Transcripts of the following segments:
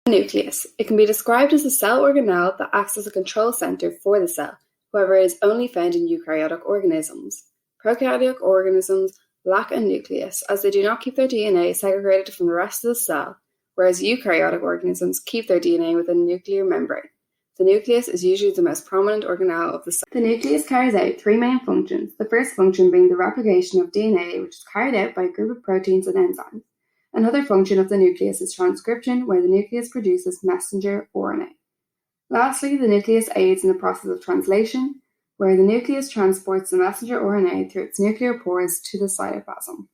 Nucleus. It can be described as a cell organelle that acts as a control center for the cell. However, it is only found in eukaryotic organisms. Prokaryotic organisms lack a nucleus as they do not keep their DNA segregated from the rest of the cell, whereas eukaryotic organisms keep their DNA within a nuclear membrane. The nucleus is usually the most prominent organelle of the cell. The nucleus carries out three main functions, the first function being the replication of DNA, which is carried out by a group of proteins and enzymes. Another function of the nucleus is transcription, where the nucleus produces messenger RNA. Lastly, the nucleus aids in the process of translation, where the nucleus transports the messenger RNA through its nuclear pores to the cytoplasm.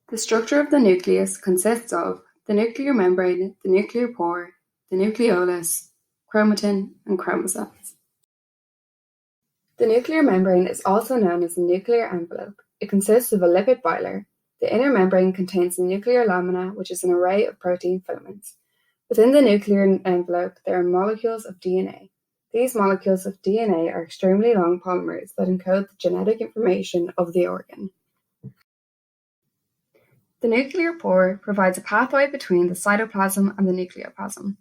The structure of the nucleus consists of the nuclear membrane, the nuclear pore, the nucleolus, chromatin, and chromosomes. The nuclear membrane is also known as the nuclear envelope. It consists of a lipid bilayer. The inner membrane contains the nuclear lamina, which is an array of protein filaments. Within the nuclear envelope, there are molecules of DNA. These molecules of DNA are extremely long polymers that encode the genetic information of the organ. The nuclear pore provides a pathway between the cytoplasm and the nucleoplasm.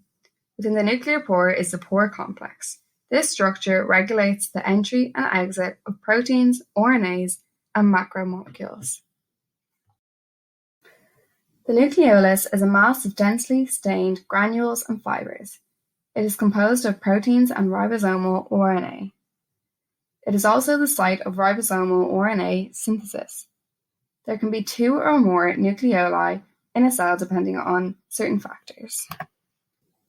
Within the nuclear pore is the pore complex. This structure regulates the entry and exit of proteins, RNAs, and macromolecules. The nucleolus is a mass of densely stained granules and fibers. It is composed of proteins and ribosomal RNA. It is also the site of ribosomal RNA synthesis. There can be two or more nucleoli in a cell depending on certain factors.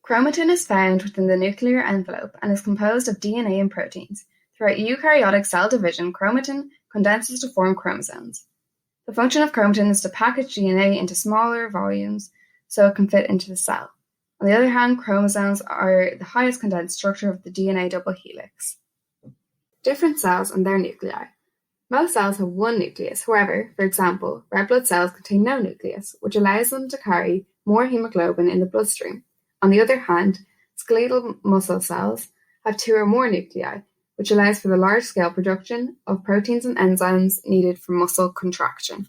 Chromatin is found within the nuclear envelope and is composed of DNA and proteins. Throughout eukaryotic cell division, chromatin condenses to form chromosomes. The function of chromatin is to package DNA into smaller volumes so it can fit into the cell. On the other hand, chromosomes are the highest condensed structure of the DNA double helix. Different cells and their nuclei. Most cells have one nucleus. However, for example, red blood cells contain no nucleus, which allows them to carry more hemoglobin in the bloodstream. On the other hand, skeletal muscle cells have two or more nuclei, which allows for the large-scale production of proteins and enzymes needed for muscle contraction.